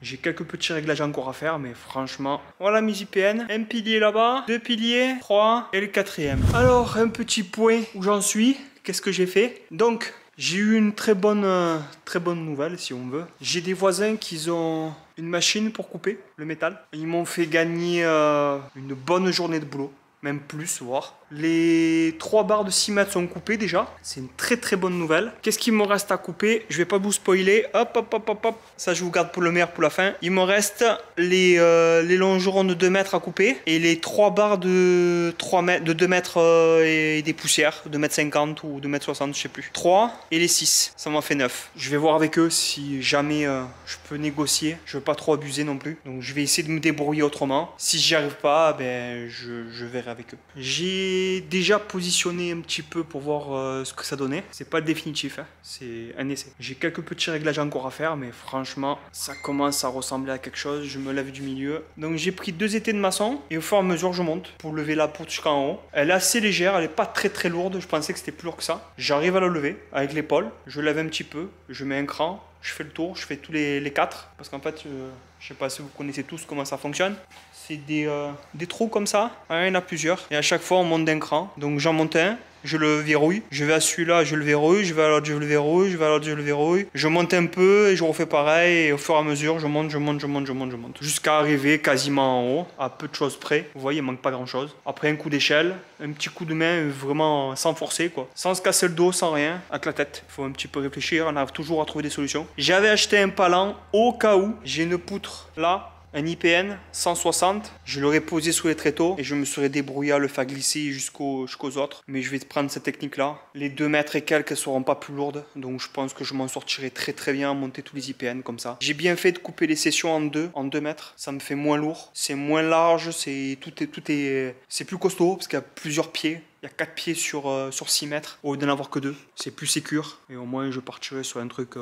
J'ai quelques petits réglages encore à faire, mais franchement... Voilà mes IPN. Un pilier là-bas, 2 piliers, 3 et le 4e. Alors, un petit point où j'en suis. Qu'est-ce que j'ai fait? Donc, j'ai eu une très bonne nouvelle, si on veut. J'ai des voisins qui ont une machine pour couper le métal. Ils m'ont fait gagner une bonne journée de boulot. Même plus, voire. Les 3 barres de 6 mètres sont coupées déjà. C'est une très bonne nouvelle. Qu'est-ce qu'il me reste à couper? Je vais pas vous spoiler. Hop. Ça, je vous garde pour le meilleur pour la fin. Il me reste les longerons de 2 mètres à couper. Et les 3 barres de 2 mètres et des poussières. 2 mètres 50 ou 2 mètres 60, je sais plus. 3 et les 6. Ça m'en fait 9. Je vais voir avec eux si jamais je peux négocier. Je veux pas trop abuser non plus. Donc, je vais essayer de me débrouiller autrement. Si j'y arrive pas, ben, je verrai avec eux. J'ai déjà positionné un petit peu pour voir ce que ça donnait. C'est pas le définitif, hein. C'est un essai. J'ai quelques petits réglages encore à faire, mais franchement, ça commence à ressembler à quelque chose. Je me lève du milieu. Donc j'ai pris 2 étais de maçon et au fur et à mesure, je monte pour lever la poutre jusqu'en haut. Elle est assez légère, elle est pas très lourde. Je pensais que c'était plus lourd que ça. J'arrive à la lever avec l'épaule. Je lève un petit peu, je mets un cran. Je fais le tour, je fais tous les 4. Parce qu'en fait, je sais pas si vous connaissez tous comment ça fonctionne. C'est des trous comme ça. Il y en a plusieurs. Et à chaque fois, on monte d'un cran. Donc j'en monte un, je le verrouille. Je vais à celui-là, je le verrouille. Je vais à l'autre, je le verrouille. Je vais à l'autre, je le verrouille. Je monte un peu et je refais pareil. Et au fur et à mesure, je monte. Jusqu'à arriver quasiment en haut, à peu de choses près. Vous voyez, il manque pas grand-chose. Après un coup d'échelle, un petit coup de main, vraiment sans forcer, quoi. Sans se casser le dos, sans rien, avec la tête. Il faut un petit peu réfléchir. On arrive toujours à trouver des solutions. J'avais acheté un palan au cas où. J'ai une poutre là. Un IPN 160, je l'aurais posé sous les tréteaux et je me serais débrouillé à le faire glisser jusqu'aux autres. Mais je vais prendre cette technique-là. Les 2 mètres et quelques ne seront pas plus lourdes, donc je pense que je m'en sortirai très bien à monter tous les IPN comme ça. J'ai bien fait de couper les sessions en 2 mètres. Ça me fait moins lourd, c'est moins large, c'est plus costaud parce qu'il y a plusieurs pieds. Il y a 4 pieds sur 6 mètres au lieu d'en avoir que 2. C'est plus sécure. Et au moins, je partirai sur un truc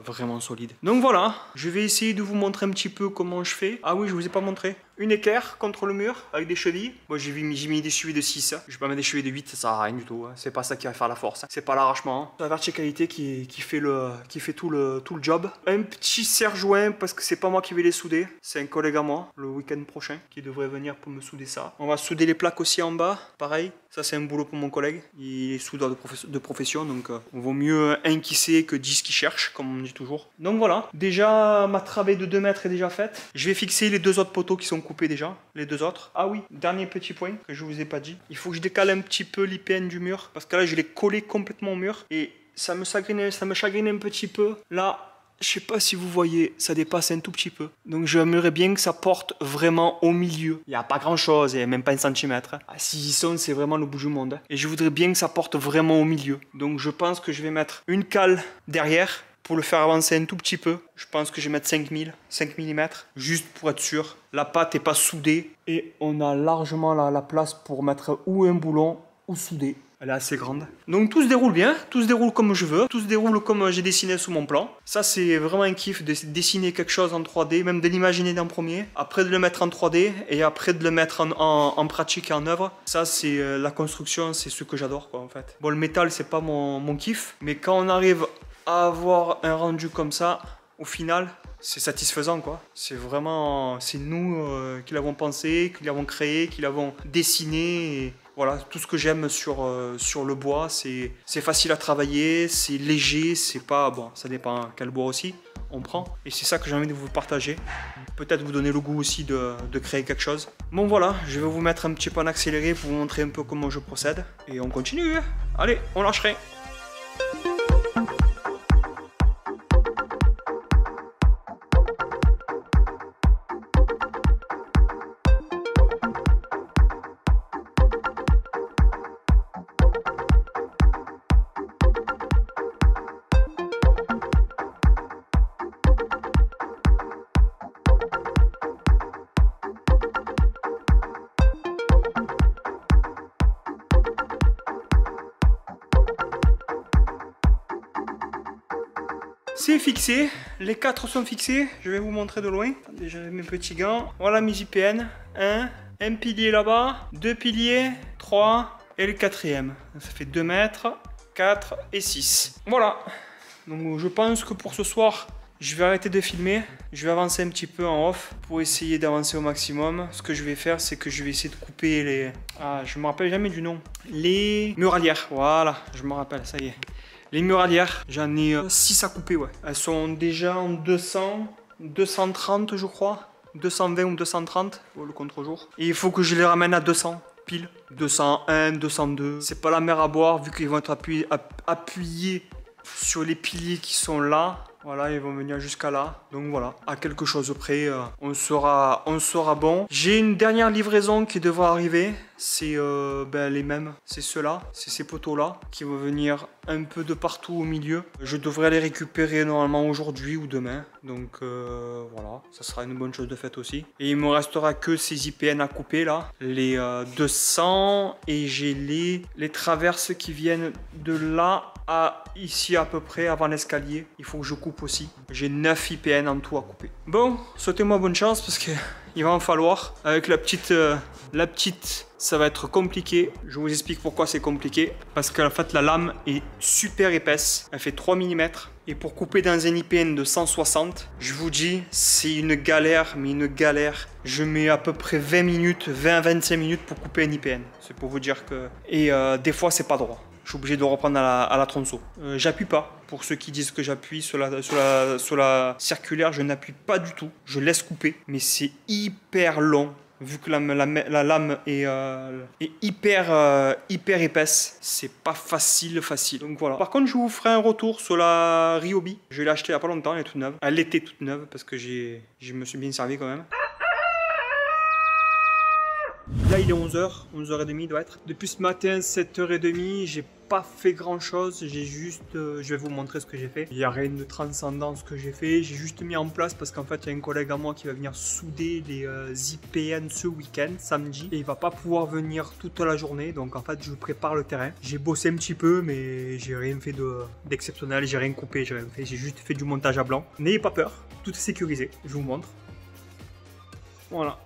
vraiment solide. Donc voilà, je vais essayer de vous montrer un petit peu comment je fais. Ah oui, je vous ai pas montré. Une équerre contre le mur avec des chevilles. Moi, j'ai mis des chevilles de 6. Je vais pas mettre des chevilles de 8, ça sert à rien du tout. C'est pas ça qui va faire la force. C'est pas l'arrachement. C'est la verticalité qui fait tout le job. Un petit serre-joint parce que c'est pas moi qui vais les souder. C'est un collègue à moi, le week-end prochain, qui devrait venir pour me souder ça. On va souder les plaques aussi en bas. Pareil. Ça, c'est un boulot pour mon collègue. Il est soudeur de profession, donc il vaut mieux un qui sait que 10 qui cherchent, comme on dit toujours. Donc voilà, déjà ma travée de 2 mètres est déjà faite. Je vais fixer les 2 autres poteaux qui sont coupés déjà, les 2 autres. Ah oui, dernier petit point que je vous ai pas dit. Il faut que je décale un petit peu l'IPN du mur, parce que là, je l'ai collé complètement au mur. Et ça me chagrine un petit peu. Là, je sais pas si vous voyez, ça dépasse un tout petit peu. Donc j'aimerais bien que ça porte vraiment au milieu. Il n'y a pas grand chose, il n'y a même pas 1 centimètre. Ah, s'ils y sont, c'est vraiment le bout du monde. Et je voudrais bien que ça porte vraiment au milieu. Donc je pense que je vais mettre une cale derrière pour le faire avancer un tout petit peu. Je pense que je vais mettre 5 mm, juste pour être sûr. La pâte n'est pas soudée. Et on a largement la place pour mettre ou un boulon ou souder. Elle est assez grande. Donc tout se déroule bien, tout se déroule comme je veux, tout se déroule comme j'ai dessiné sous mon plan. Ça c'est vraiment un kiff de dessiner quelque chose en 3D, même de l'imaginer en premier, après de le mettre en 3D et après de le mettre en pratique et en œuvre. Ça c'est la construction, c'est ce que j'adore quoi en fait. Bon le métal c'est pas mon kiff, mais quand on arrive à avoir un rendu comme ça, au final c'est satisfaisant quoi. C'est vraiment, c'est nous qui l'avons pensé, qui l'avons créé, qui l'avons dessiné et voilà, tout ce que j'aime sur le bois, c'est facile à travailler, c'est léger, c'est pas... Bon, ça dépend quel bois aussi on prend. Et c'est ça que j'ai envie de vous partager. Peut-être vous donner le goût aussi de créer quelque chose. Bon voilà, je vais vous mettre un petit peu en accéléré pour vous montrer un peu comment je procède. Et on continue. Allez, on lâcherait. C'est fixé, les 4 sont fixés, je vais vous montrer de loin. Déjà mes petits gants. Voilà mes IPN. Un pilier là-bas, 2 piliers, 3 et le 4e. Ça fait 2 mètres, 4 et 6. Voilà. Donc je pense que pour ce soir, Je vais arrêter de filmer, je vais avancer un petit peu en off pour essayer d'avancer au maximum. Ce que je vais faire, c'est que je vais essayer de couper les... Ah, je me rappelle jamais du nom. Les muralières, voilà, je me rappelle, ça y est. Les muralières, j'en ai 6 à couper, ouais. Elles sont déjà en 200, 230 je crois. 220 ou 230, le contre-jour. Et il faut que je les ramène à 200, pile. 201, 202. C'est pas la mer à boire, vu qu'ils vont être appuyés sur les piliers qui sont là. Voilà, ils vont venir jusqu'à là. Donc voilà, à quelque chose près, on sera bon. J'ai une dernière livraison qui devra arriver. C'est les mêmes. C'est ceux-là, c'est ces poteaux-là qui vont venir un peu de partout au milieu. Je devrais les récupérer normalement aujourd'hui ou demain. Donc voilà, ça sera une bonne chose de faite aussi. Et il me restera que ces IPN à couper là. Les 200 et j'ai les traverses qui viennent de là à ici à peu près avant l'escalier. Il faut que je coupe aussi. J'ai 9 IPN en tout à couper. Bon, souhaitez-moi bonne chance parce que il va en falloir. Avec la petite, ça va être compliqué. Je vous explique pourquoi c'est compliqué. Parce qu'en fait, la lame est super épaisse. Elle fait 3 mm. Et pour couper dans un IPN de 160, je vous dis, c'est une galère, mais une galère. Je mets à peu près 20 minutes, 20-25 minutes pour couper un IPN. C'est pour vous dire que... Et des fois, c'est pas droit. Je suis obligé de reprendre à la tronçon. J'appuie pas. Pour ceux qui disent que j'appuie sur la circulaire, je n'appuie pas du tout. Je laisse couper. Mais c'est hyper long. Vu que la lame est hyper épaisse, c'est pas facile. Donc voilà. Par contre, je vous ferai un retour sur la Ryobi. Je l'ai achetée il y a pas longtemps, elle est toute neuve. Elle était toute neuve parce que je me suis bien servi quand même. Là, il est 11h, 11h30 il doit être. Depuis ce matin, 7h30, j'ai pas fait grand chose. J'ai juste, je vais vous montrer ce que j'ai fait. Il n'y a rien de transcendant ce que j'ai fait. J'ai juste mis en place parce qu'en fait, il y a un collègue à moi qui va venir souder les IPN ce week-end, samedi. Et il va pas pouvoir venir toute la journée. Donc en fait, je prépare le terrain. J'ai bossé un petit peu, mais j'ai rien fait d'exceptionnel. J'ai rien coupé, j'ai rien fait. J'ai juste fait du montage à blanc. N'ayez pas peur, tout est sécurisé. Je vous montre. Voilà.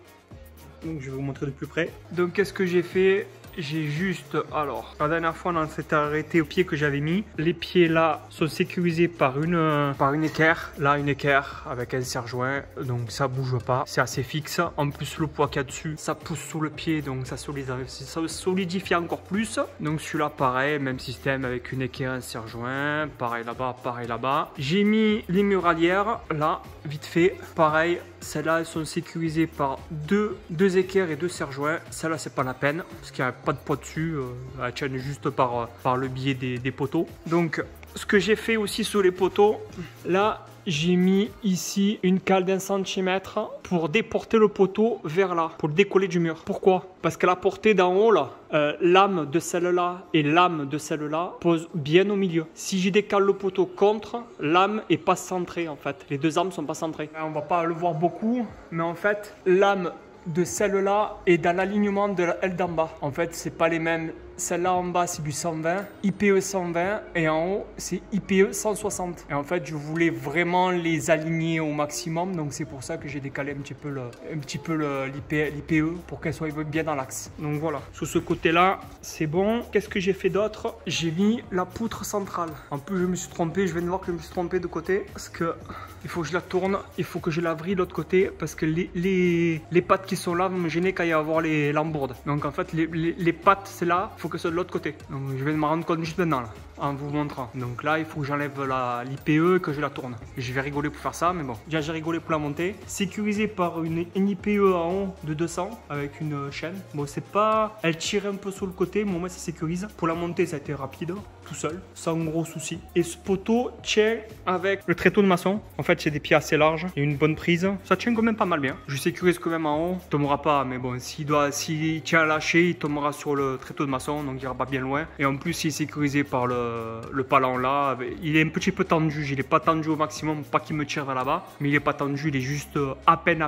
Donc je vais vous montrer de plus près. Donc qu'est-ce que j'ai fait? J'ai juste, alors, la dernière fois on s'était arrêté au pied que j'avais mis. Les pieds là sont sécurisés par une équerre. Là une équerre avec un serre-joint, donc ça bouge pas, c'est assez fixe. En plus le poids qu'il y a dessus, ça pousse sous le pied, donc ça solidifie encore plus. Donc celui-là pareil, même système avec une équerre, un serre-joint, pareil là-bas, pareil là-bas. J'ai mis les muralières là, vite fait, pareil. Celles-là, elles sont sécurisées par deux équerres et 2 serre-joints. Celle-là, c'est pas la peine parce qu'il n'y a pas de poids dessus. Elles tiennent juste par le biais des poteaux. Donc, ce que j'ai fait aussi sur les poteaux, là, j'ai mis ici une cale d'1 centimètre pour déporter le poteau vers là, pour le décoller du mur. Pourquoi? Parce que la portée d'en haut, là, l'âme de celle-là et l'âme de celle-là posent bien au milieu. Si je décale le poteau contre, l'âme est pas centrée en fait. Les 2 âmes sont pas centrées. On va pas le voir beaucoup, mais en fait, l'âme de celle-là est dans l'alignement de elle d'en bas. En fait, c'est pas les mêmes. Celle-là en bas, c'est du 120, IPE 120, et en haut, c'est IPE 160. Et en fait, je voulais vraiment les aligner au maximum, donc c'est pour ça que j'ai décalé un petit peu l'IPE pour qu'elle soit bien dans l'axe. Donc voilà, sur ce côté-là, c'est bon. Qu'est-ce que j'ai fait d'autre? J'ai mis la poutre centrale. En plus, je me suis trompé, je viens de voir que je me suis trompé de côté, parce que il faut que je la tourne, il faut que je la vrille de l'autre côté, parce que les pattes qui sont là vont me gêner quand il va y avoir les lambourdes. Donc en fait, les pattes, c'est là, il faut que ce soit de l'autre côté. Donc je vais me rendre compte juste maintenant là, en vous montrant. Donc là il faut que j'enlève l'IPE et que je la tourne. Je vais rigoler pour faire ça, mais bon, déjà j'ai rigolé pour la monter. Sécurisé par une IPE en haut de 200 avec une chaîne. Bon, c'est pas, elle tire un peu sur le côté, mais au moins ça sécurise. Pour la monter ça a été rapide, tout seul, sans gros souci. Et ce poteau tient avec le tréteau de maçon. En fait c'est des pieds assez larges et une bonne prise. Ça tient quand même pas mal bien. Je sécurise quand même en haut. Il tombera pas, mais bon, s'il tient à lâcher, il tombera sur le tréteau de maçon. Donc il ira pas bien loin. Et en plus il est sécurisé par le palan là. Il est un petit peu tendu. Il est pas tendu au maximum, pas qu'il me tire vers là-bas. Mais il est pas tendu, il est juste à peine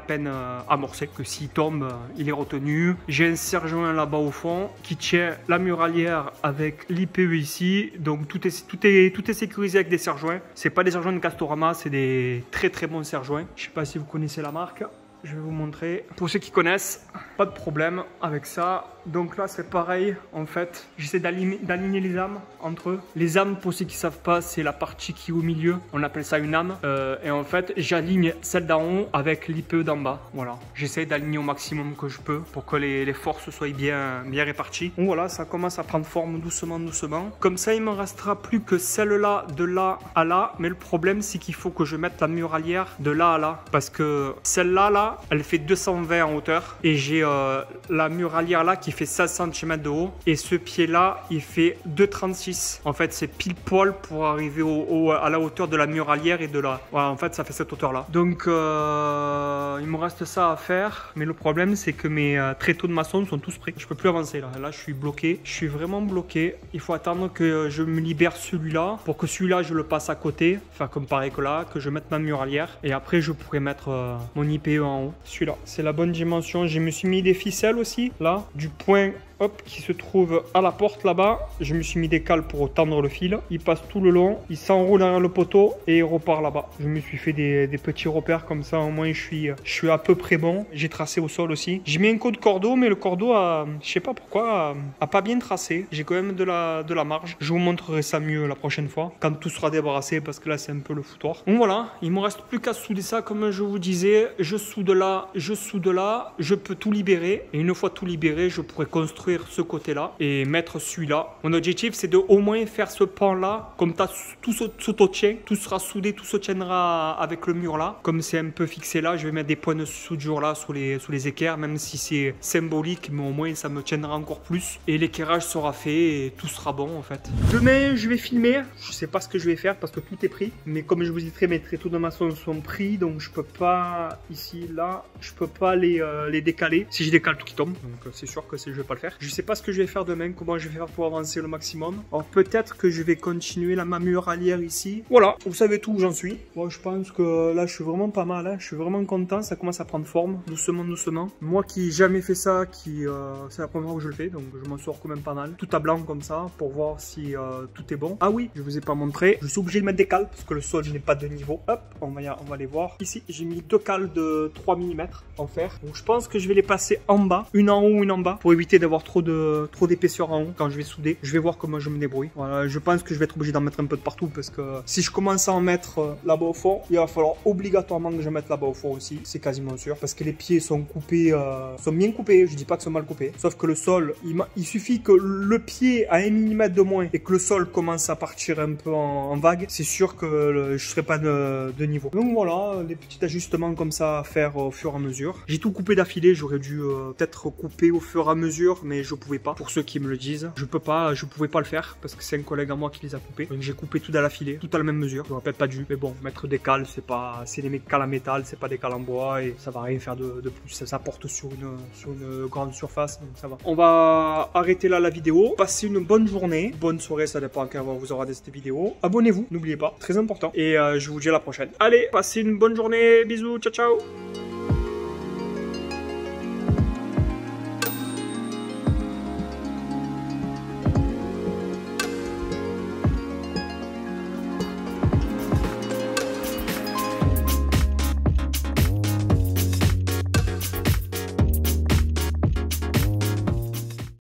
amorcé. Que s'il tombe, il est retenu. J'ai un serre-joint là-bas au fond qui tient la muralière avec l'IPE ici. Donc tout est sécurisé avec des serre-joints. C'est pas des serre-joints de Castorama, c'est des très bons serre-joints. Je sais pas si vous connaissez la marque. Je vais vous montrer. Pour ceux qui connaissent, pas de problème avec ça. Donc là c'est pareil en fait, j'essaie d'aligner les âmes entre eux. Les âmes, pour ceux qui savent pas, c'est la partie qui est au milieu, on appelle ça une âme. Et en fait j'aligne celle d'en haut avec l'IPE d'en bas. Voilà, j'essaie d'aligner au maximum que je peux pour que les forces soient bien réparties. Donc voilà, ça commence à prendre forme doucement. Comme ça il me restera plus que celle-là de là à là. Mais le problème c'est qu'il faut que je mette la muralière de là à là, parce que celle-là elle fait 220 en hauteur et j'ai la muralière là qui fait 16 cm de haut, et ce pied là il fait 2,36. En fait c'est pile poil pour arriver à la hauteur de la muralière et de là. Voilà, en fait ça fait cette hauteur là. Donc il me reste ça à faire, mais le problème c'est que mes tréteaux de maçon sont tous prêts. Je peux plus avancer là je suis bloqué, je suis vraiment bloqué. Il faut attendre que je me libère celui-là pour que celui-là je le passe à côté, enfin comme pareil que là, que je mette ma muralière, et après je pourrais mettre mon IPE en haut. Celui-là c'est la bonne dimension. Je me suis mis des ficelles aussi là, du point hop, qui se trouve à la porte là-bas. Je me suis mis des cales pour tendre le fil. Il passe tout le long, il s'enroule derrière le poteau et il repart là-bas. Je me suis fait des petits repères comme ça, au moins je suis à peu près bon. J'ai tracé au sol aussi. J'ai mis un coup de cordeau, mais le cordeau a, je sais pas pourquoi, a pas bien tracé. J'ai quand même de la marge. Je vous montrerai ça mieux la prochaine fois, quand tout sera débarrassé, parce que là c'est un peu le foutoir. Donc voilà, il me reste plus qu'à souder ça comme je vous disais. Je soude là, je peux tout libérer. Et une fois tout libéré, je pourrais construire ce côté là et mettre celui-là. Mon objectif c'est de au moins faire ce pan là, comme tout se tient, tout sera soudé, tout se tiendra avec le mur là. Comme c'est un peu fixé là, je vais mettre des points de soudure là sous les équerres, même si c'est symbolique, mais au moins ça me tiendra encore plus et l'équerrage sera fait et tout sera bon en fait. Demain je vais filmer, je sais pas ce que je vais faire parce que tout est pris, mais comme je vous dis, mes tréteaux de maçon sont pris, donc je peux pas ici là, je peux pas les décaler. Si je décale tout qui tombe, donc c'est sûr que je vais pas le faire. Je sais pas ce que je vais faire demain, comment je vais faire pour avancer le maximum. Alors peut-être que je vais continuer ma muralière ici. Voilà, vous savez tout où j'en suis. Moi je pense que là je suis vraiment pas mal, hein. Je suis vraiment content, ça commence à prendre forme, doucement. Moi qui n'ai jamais fait ça, c'est la première fois que je le fais, donc je m'en sors quand même pas mal. Tout à blanc comme ça, pour voir si tout est bon. Ah oui, je vous ai pas montré, je suis obligé de mettre des cales, parce que le sol je n'ai pas de niveau. Hop, on va les voir. Ici, j'ai mis 2 cales de 3 mm en fer. Donc je pense que je vais les passer en bas, une en haut, une en bas, pour éviter d'avoir trop d'épaisseur en haut quand je vais souder. Je vais voir comment je me débrouille. Voilà, je pense que je vais être obligé d'en mettre un peu de partout, parce que si je commence à en mettre là-bas au fond, il va falloir obligatoirement que je mette là-bas au fond aussi. C'est quasiment sûr, parce que les pieds sont coupés, sont bien coupés. Je dis pas que sont mal coupés, sauf que le sol, il suffit que le pied a 1 mm de moins et que le sol commence à partir un peu en vague, c'est sûr que je serai pas de niveau. Donc voilà, des petits ajustements comme ça à faire au fur et à mesure. J'ai tout coupé d'affilée, j'aurais dû peut-être couper au fur et à mesure, mais je pouvais pas. Pour ceux qui me le disent, je pouvais pas le faire parce que c'est un collègue à moi qui les a coupés. Donc j'ai coupé tout à l'affilée, tout à la même mesure. J'aurais peut-être pas dû, mais bon, mettre des cales, c'est des cales en métal, c'est pas des cales en bois et ça va rien faire de plus. Ça porte sur une grande surface, donc ça va. On va arrêter là la vidéo. Passez une bonne journée, bonne soirée, ça dépend quand vous aurez cette vidéo. Abonnez-vous, n'oubliez pas, très important. Et je vous dis à la prochaine. Allez, passez une bonne journée, bisous, ciao ciao.